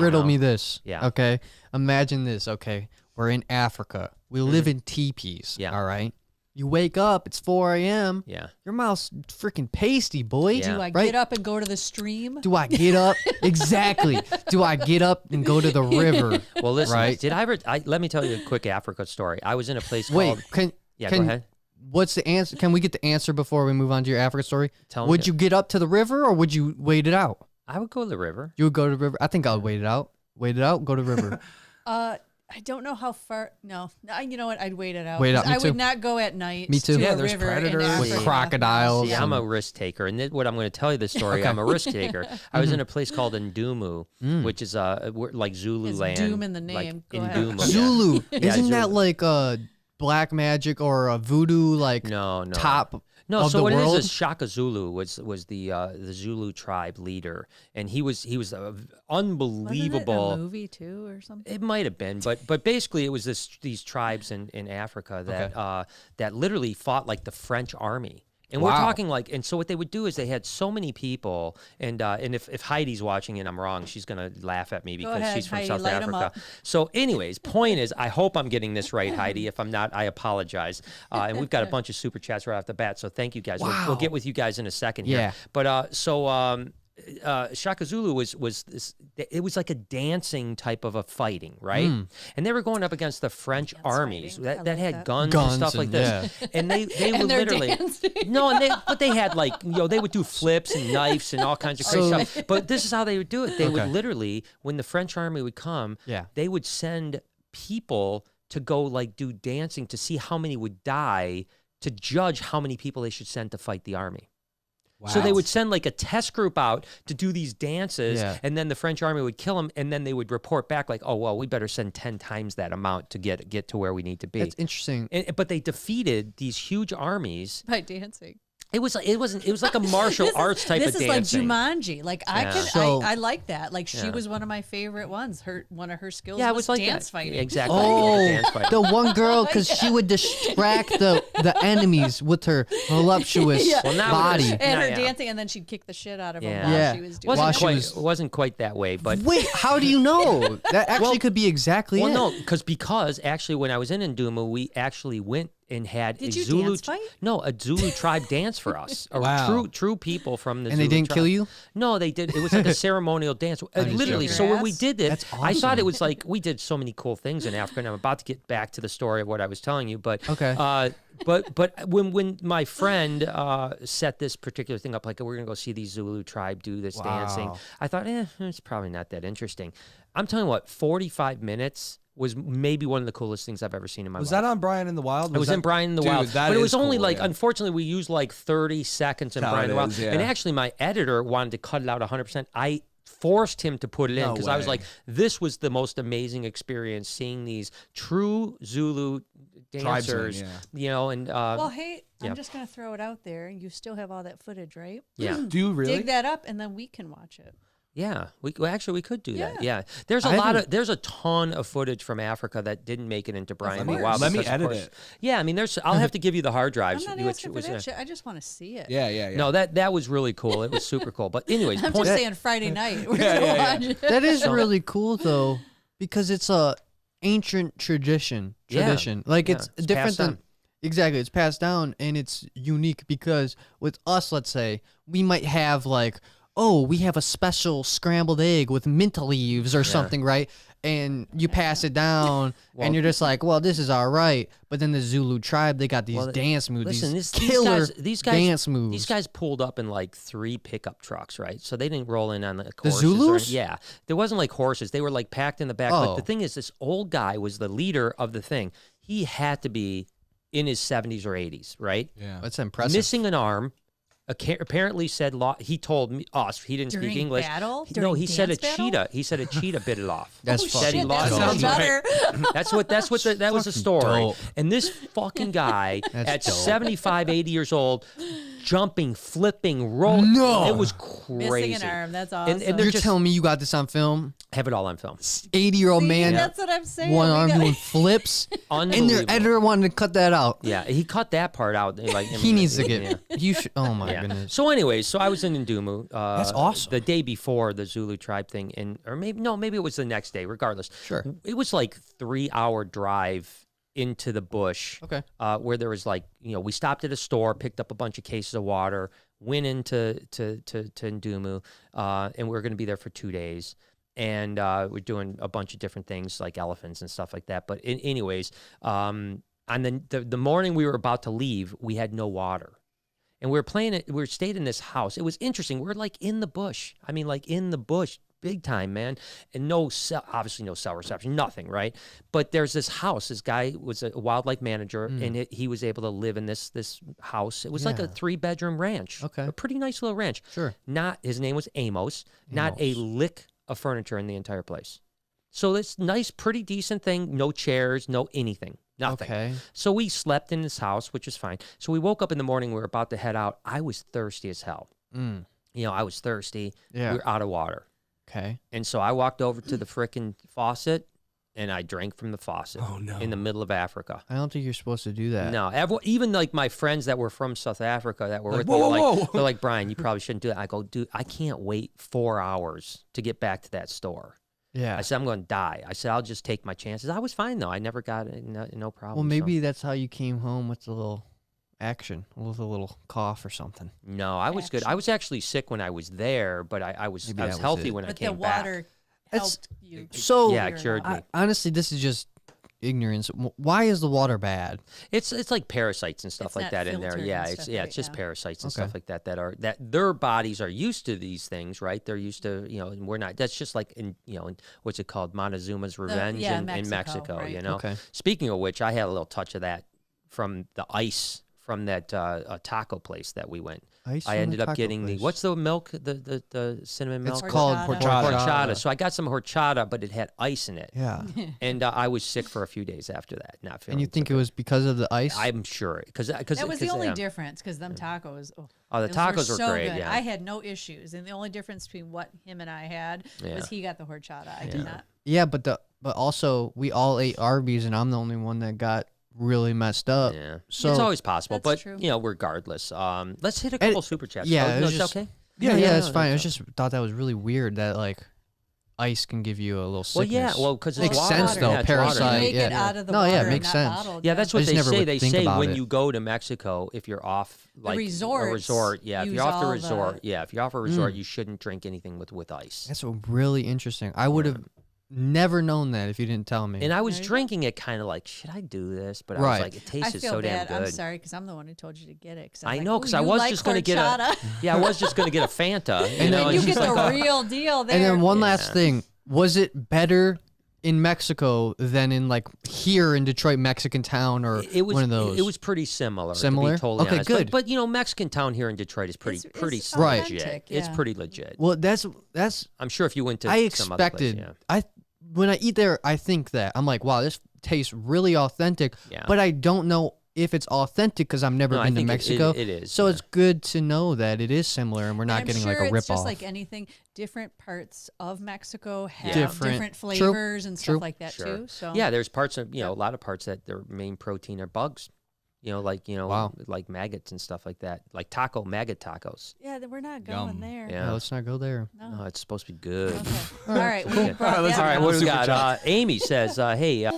riddle me this. Yeah. Okay. Imagine this. Okay. We're in Africa. We live in teepees. Yeah. All right. You wake up. It's 4 a.m. Yeah. Your mouth's freaking pasty, boy. Yeah. Do I Right? get up and go to the stream? Do I get up? Exactly. Do I get up and go to the river? Well, listen. Right? Did I ever? Let me tell you a quick Africa story. I was in a place Wait. called. Can Go ahead. What's the answer? Can we get the answer before we move on to your Africa story? Tell me. Would you get up to the river or would you wait it out? I would go to the river. You would go to the river. I think I'll wait it out. Wait it out. Go to the river. I don't know how far. No, you know what? I'd wait it out. Wait it out, 'cause me I too. would not go at night. Me too. To Yeah, a there's river in predators. With Africa. crocodiles. Yeah, I'm a risk taker, and what I'm going to tell you this story. I'm a risk taker. I was in a place called Ndumu, which is like Zulu It's land. doom in the like name. Go Ndumu, ahead. yeah. Zulu. Yeah, Isn't that Zulu. like black magic or a voodoo No. top No, of so the what world? it is Shaka Zulu was the Zulu tribe leader, and he was unbelievable. Wasn't it a movie too, or something? It might have been, but basically it was these tribes in Africa that that literally fought like the French army. And we're Wow. talking like, and so what they would do is they had so many people, and if Heidi's watching and I'm wrong, she's gonna laugh at me because ahead, she's from Heidi, South light 'em Africa. up. So, anyways, point is, I hope I'm getting this right, Heidi. If I'm not, I apologize. And we've got a bunch of super chats right off the bat, so thank you guys. We'll get with you guys in a second here. Yeah. But Shaka Zulu was this. It was like a dancing type of a fighting, right? And they were going up against the French armies fighting. I that like had that. guns and Guns stuff like and- this. And they would And they're literally dancing. no, but they had like they would do flips and knives and all kinds of crazy So- stuff. But this is how they would do it. They would literally, when the French army would come, Yeah. they would send people to go like do dancing to see how many would die to judge how many people they should send to fight the army. So they would send like a test group out to do these dances, Yeah. and then the French army would kill them, and then they would report back like, "Oh well, we better send 10 times that amount to get to where we need to be." That's interesting. But they defeated these huge armies. By dancing. It was like a martial arts type This of is dancing. like Jumanji. Like Yeah. I like that. Like she Yeah. was one of my favorite ones. One of her skills Yeah, it was was like dance that. fighting. Exactly. Oh, dance fighting. the one girl, because she would distract the enemies with her voluptuous Yeah. Well, now body. it And No, her yeah. dancing, and then she'd kick the shit out of Yeah. him while Yeah. she was doing wasn't While it. she quite was- wasn't quite that way, but Wait, how do you know? That actually could be exactly well, it. no, because actually when I was in Ndumu, we actually went and had Did a you Zulu dance fight? no a Zulu tribe dance for us. Wow. True people from the And Zulu they didn't tribe. kill you? No, they did. It was like a ceremonial dance. Literally. joking. So when we Ass? did it, That's I thought awesome. it was like we did so many cool things in Africa. And I'm about to get back to the story of what I was telling you, but Okay. But when my friend set this particular thing up, like we're gonna go see these Zulu tribe do this dancing, Wow. I thought, it's probably not that interesting. I'm telling you what, 45 minutes was maybe one of the coolest things I've ever seen in my Was life. that on Brian in the Wild? It was in Brian in the Wild, that but it is was only cool, like, yeah. unfortunately, we used like 30 seconds in That's how Brian in it the Wild. is, yeah. And actually, my editor wanted to cut it out 100%. I forced him to put it in No because I was way. like, this was the most amazing experience seeing these true Zulu dancers, yeah. you know, and Well, hey, yeah. I'm just gonna throw it out there. You still have all that footage, right? yeah. Do you really? Dig that up, and then we can watch it. Yeah, we could do that. Yeah. Yeah, there's a I lot haven't- of there's a ton of footage from Africa that didn't make it into Brian course. the Wild. Let me because, of edit course- it. Yeah, I mean, I'll have to give you the hard I'm drives. not which asking for was, that shit. I just want to see it. Yeah. No, that was really cool. It was super cool. But anyways, I'm point, just saying Friday night. We're Yeah, gonna yeah, watch it. That is really cool though, because it's a ancient tradition. Yeah. Like Yeah, it's it's different passed than on. exactly. It's passed down and it's unique because with us, let's say we might have like, oh, we have a special scrambled egg with mint leaves or something, right? And you pass it down, and you're just like, well, this is all right. But then the Zulu tribe, they got these dance moves, listen, these these killer these guys dance moves. These guys pulled up in like 3 pickup trucks, right? So they didn't roll in on the horses. Zulus? Yeah, there wasn't like horses. They were like packed in the back. But Oh. the thing is, this old guy was the leader of the thing. He had to be in his 70s or 80s, right? Yeah. That's impressive. Missing an arm. Apparently said he told me us he didn't During speak English. battle? No, During he said a dance battle? cheetah. He said a cheetah bit it off. That's Oh, Said he shit, lost that it. sounds better. That was the story. dope. And this fucking guy That's at dope. 75, 80 years old jumping, flipping, rolling. No. It was crazy. Missing an arm. That's awesome. And they're You're just- telling me you got this on film? Have it all on film. 80-year-old See, man, that's what I'm saying. one We arm got- doing flips, and their Unbelievable. editor wanted to cut that out. Yeah, he cut that part out. Like He needs to get. Yeah. You should. Oh my Yeah. goodness. So, anyways, so I was in Ndumu. That's awesome. The day before the Zulu tribe thing, or maybe it was the next day. Regardless, Sure. It was like 3-hour drive into the bush. Okay. Where there was like, we stopped at a store, picked up a bunch of cases of water, went into to Ndumu, and we were going to be there for 2 days. And we're doing a bunch of different things like elephants and stuff like that. But anyways, and then the morning we were about to leave, we had no water. And we were stayed in this house. It was interesting. We're like in the bush. I mean, like in the bush, big time, man. And obviously no cell reception, nothing, right? But there's this house. This guy was a wildlife manager, and he was able to live in this house. It was like a Yeah. 3-bedroom ranch. Okay. A pretty nice little ranch. Sure. His name was Amos. Not a lick of furniture in the entire place. So this nice, pretty decent thing. No chairs, no anything. Nothing. Okay. So we slept in this house, which is fine. So we woke up in the morning. We were about to head out. I was thirsty as hell. Mm. I was thirsty. Yeah. We were out of water. Okay. And so I walked over to the frickin' faucet, and I drank from the faucet in the middle of Africa. I don't think you're supposed to do that. No, even like my friends that were from South Africa that were with me, they're like, Brian, you probably shouldn't do it. I go, dude, I can't wait 4 hours to get back to that store. Yeah. I said, I'm going to die. I said, I'll just take my chances. I was fine, though. I never got no problem. Well, maybe that's how you came home with a little action, with a little cough or something. No, I was good. I was actually sick when I was there, but I was Maybe that was healthy it. when I But came the back. water That's- helped you. So Yeah, it cured me. honestly, this is just ignorance. Why is the water bad? It's like parasites and stuff It's like not that in there. filtered Yeah, and it's stuff, yeah, right? it's just Yeah. parasites and Okay. stuff like that that their bodies are used to these things, right? They're used to, and we're not. That's just like in what's it called, Montezuma's Revenge yeah, in Mexico, Mexico. right. Okay. Speaking of which, I had a little touch of that from the ice from that taco place that we went. Ice I from ended the up taco getting place. what's the milk, the cinnamon milk? It's called Horchata. Horchata. So I got some horchata, but it had ice in it. Yeah. And I was sick for a few days after that, not feeling. And you so think it good. was because of the ice? I'm sure because That was the only difference because them tacos. Oh, the those tacos were so great. good. Yeah, I had no issues, and the only difference between what him and I had Yeah. was he got the horchata. I did not. Yeah, but also we all ate Arby's, and I'm the only one that got really messed up. yeah. So it's always possible, That's but true. regardless, let's hit a couple super chats. yeah, Oh, it no, was is that just- okay. yeah, no, it's fine. I that's just thought that was really weird that like ice can give you a little Well, sickness. yeah, well, because Makes water. sense, though, Yeah, it's parasite, water. Make it yeah. out of the No, water. yeah, it and makes not sense. bottled, Yeah, that's what I just they never say. would They think say about when it. you go to Mexico, if you're off like a resorts resort, yeah, if use you're off the all resort, the- yeah, if you're off a resort, you shouldn't drink anything with ice. That's really interesting. I would have never known that if you didn't tell me. And I was There you go. drinking it kind of like, should I do this? But I Right. was like, it I tasted feel so damn bad. I'm good. sorry because I'm the one who told you to get it. I know, because I was just going to get a. Yeah, I was just going to get a Fanta. And then And you it's get just the like, real deal there. And then one Yeah. last thing. Was it better in Mexico than in like here in Detroit, Mexican town, or it was one of those? It was pretty similar. Similar? To be totally Okay, honest. good. But Mexican town here in Detroit is pretty It's Right. legit. authentic, It's yeah. pretty legit. Well, that's I'm sure if you went to I some other place, expected. yeah. When I eat there, I think that I'm like, wow, this tastes really authentic. Yeah. But I don't know if it's authentic because I've never No, I been to think Mexico. it is. So yeah. it's good to know that it is similar and we're not I'm getting sure like a it's rip just off. like anything. Different parts of Mexico have Different. different True. flavors and True. stuff like that Sure. too. So Yeah, there's parts of a lot of parts that their main protein are bugs. Wow. Like maggots and stuff like that. Like maggot tacos. yeah, we're not going Yum. there. Yeah, Yeah. let's not go there. No, it's supposed to be good. Okay. All right. We brought All right, let's that All right, up. what do we Super got? chat. Amy says, hey,